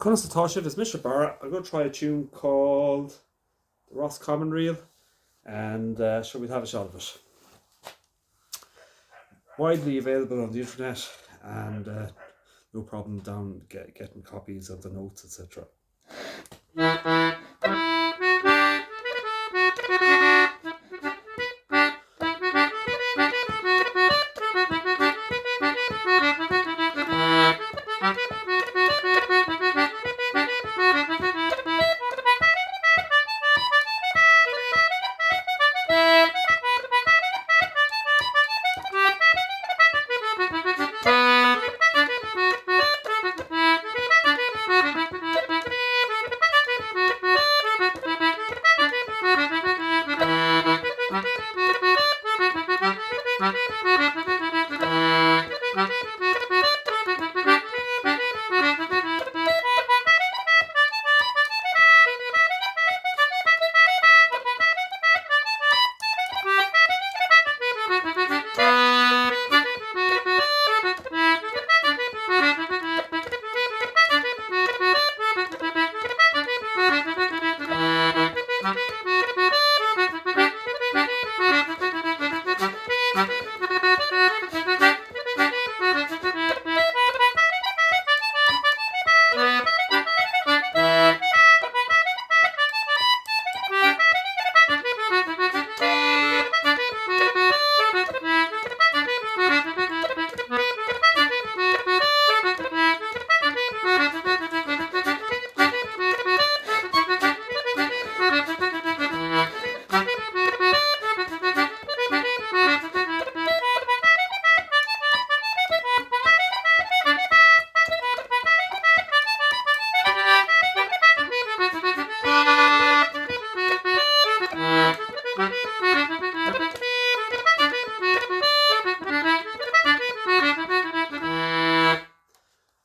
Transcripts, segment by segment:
Concertina is Mr. Barra. I'm going to try a tune called the Roscommon Reel, and sure, we'll have a shot of it. Widely available on the internet, and no problem down getting copies of the notes, etc.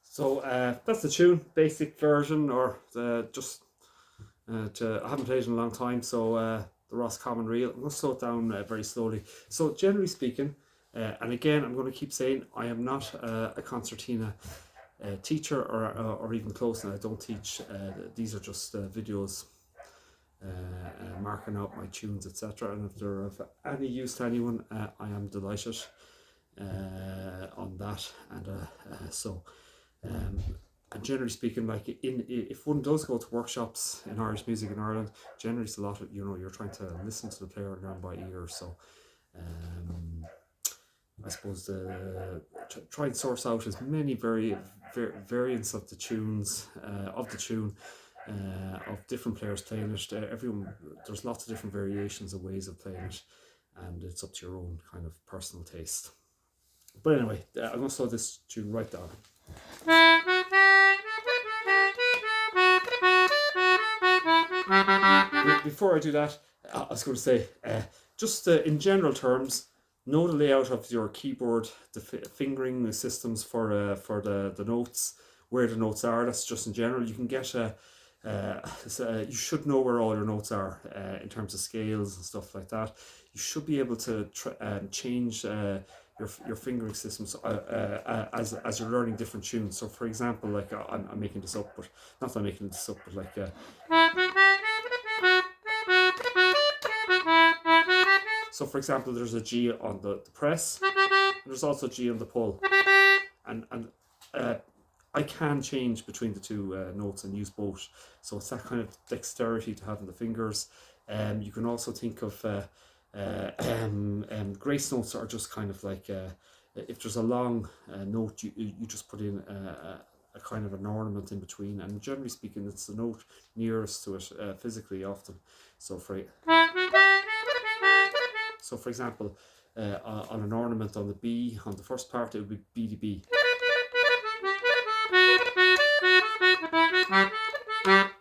So that's the tune, basic version, or I haven't played it in a long time, so the Roscommon Reel. I'm going to slow it down very slowly. So generally speaking, and again, I'm going to keep saying I am not a concertina teacher or even close, and I don't teach. These are just videos marking out my tunes, etc. And if they're of any use to anyone, I am delighted on that. And and generally speaking, like if one does go to workshops in Irish music in Ireland, generally it's a lot of, you're trying to listen to the player and learn by ear. So I suppose try and source out as many variants of the tunes, of the tune, of different players playing it. There's lots of different variations of ways of playing it, and it's up to your own kind of personal taste. But anyway, I'm going to slow this tune right down. Before I do that, I was going to say, just in general terms, know the layout of your keyboard, the fingering systems for the notes, where the notes are. That's just in general. You can get you should know where all your notes are in terms of scales and stuff like that. You should be able to change your fingering systems as you're learning different tunes. So, for example, like I'm making this up, but not that I'm making this up, but like. So, for example, there's a G on the press, and there's also a G on the pull, and I can change between the two notes and use both. So it's that kind of dexterity to have in the fingers. You can also think of grace notes are just kind of like if there's a long note, you just put in a kind of an ornament in between, and generally speaking, it's the note nearest to it physically often. So for example, on an ornament on the B, on the first part, it would be B to B.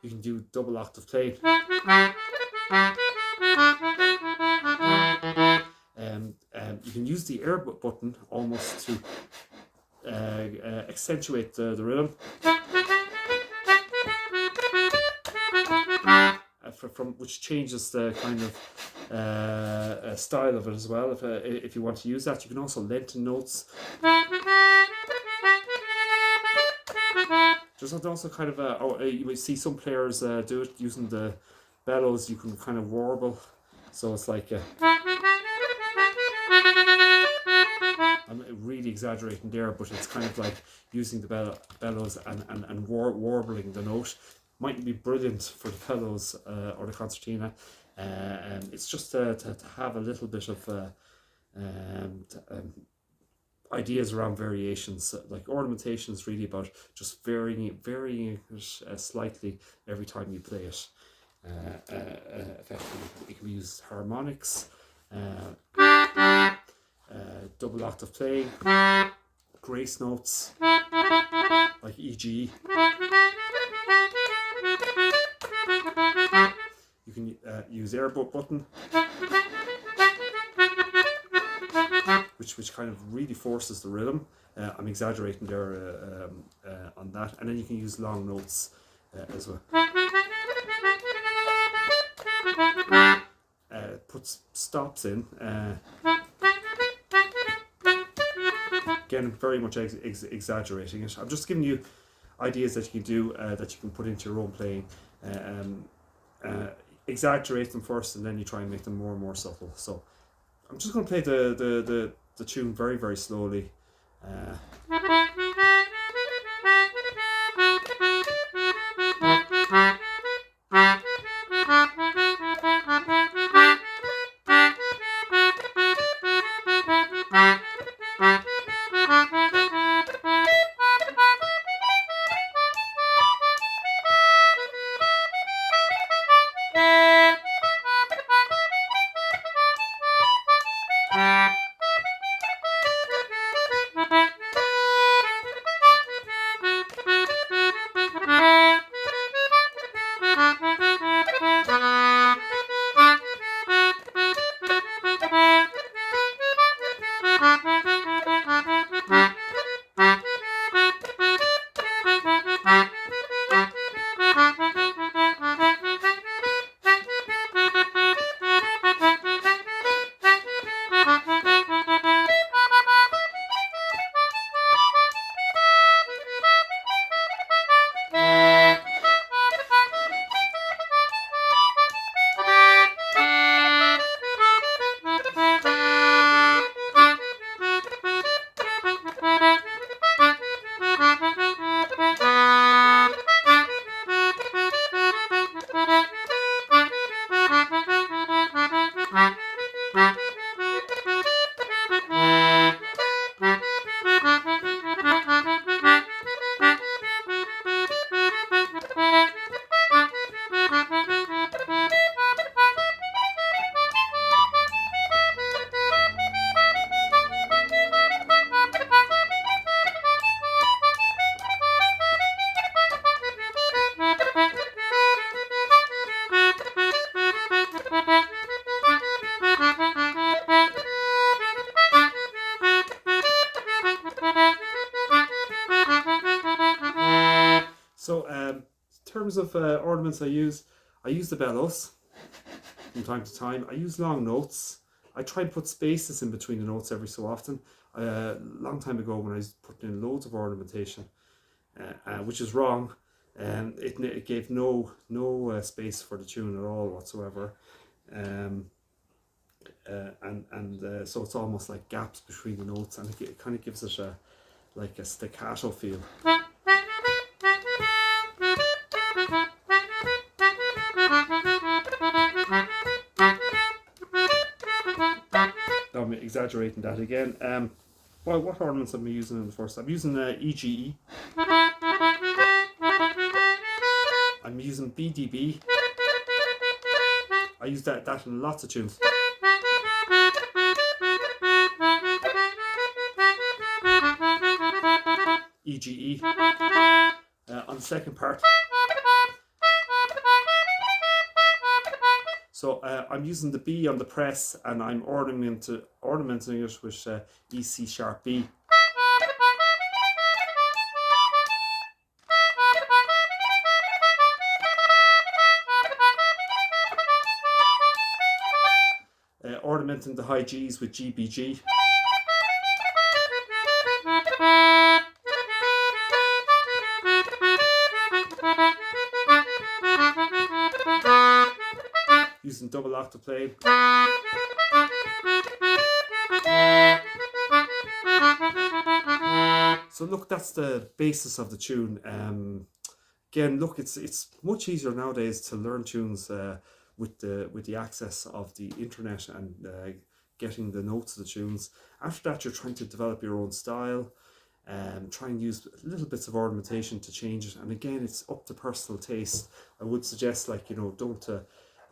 You can do double octave playing. You can use the air button almost to accentuate the rhythm. From which changes the kind of style of it as well. If you want to use that, you can also lengthen notes. There's also kind of you might see some players do it using the bellows. You can kind of warble, so it's like I'm really exaggerating there, but it's kind of like using the bellows and warbling the note. Mightn't be brilliant for the bellows or the concertina. It's just to have a little bit of ideas around variations. Like ornamentation is really about just varying it slightly every time you play it. Effectively, it can be used harmonics, double octave playing, grace notes like e.g. You can use air button, which kind of really forces the rhythm. I'm exaggerating there on that, and then you can use long notes as well. Puts stops in. Again, very much exaggerating it. I'm just giving you ideas that you can do that you can put into your own playing. Exaggerate them first, and then you try and make them more and more subtle. So I'm just going to play the tune very, very slowly. So, in terms of ornaments I use the bellows from time to time. I use long notes. I try and put spaces in between the notes every so often. A long time ago when I was putting in loads of ornamentation, which is wrong, it gave no space for the tune at all whatsoever. So it's almost like gaps between the notes, and it kind of gives it like a staccato feel. I'm exaggerating that again. Well, what ornaments am I using in the first? I'm using EGE. I'm using BDB. I use that in lots of tunes. EGE on the second part. So I'm using the B on the press, and I'm ornamenting it with E C sharp B. Ornamenting the high G's with GBG. using double octave playing. So look, that's the basis of the tune. Again, look, it's much easier nowadays to learn tunes with the access of the internet and getting the notes of the tunes. After that, you're trying to develop your own style. Try and use little bits of ornamentation to change it, and again, it's up to personal taste. I would suggest, like, don't.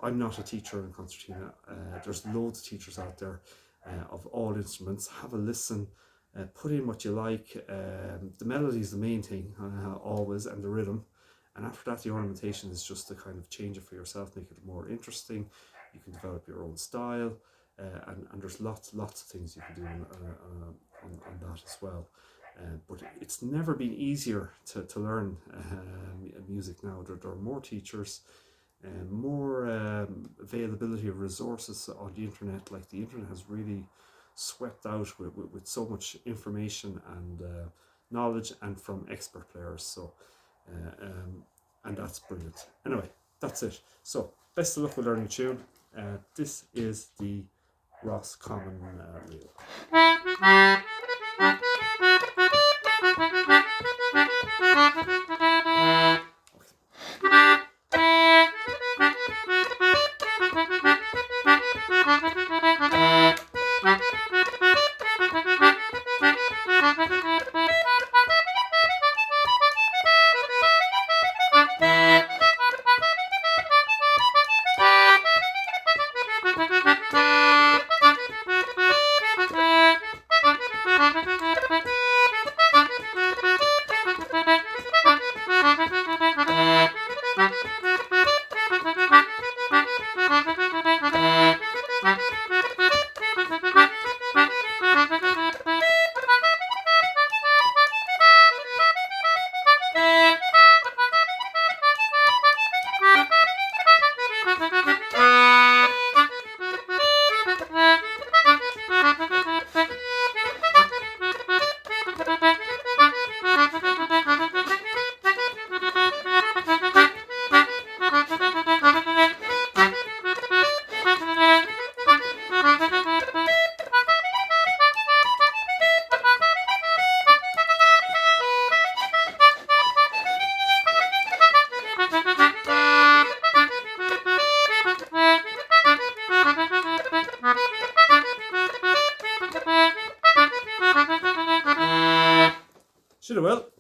I'm not a teacher in concertina. There's loads of teachers out there of all instruments. Have a listen. Put in what you like. The melody is the main thing, always, and the rhythm. And after that, the ornamentation is just to kind of change it for yourself, make it more interesting. You can develop your own style, and there's lots of things you can do on that as well. But it's never been easier to learn music now. There are more teachers, more availability of resources on the internet. Like, the internet has really swept out with so much information and knowledge, and from expert players. So and that's brilliant. Anyway, that's it. So best of luck with learning tune. This is the Roscommon reel. Should have well.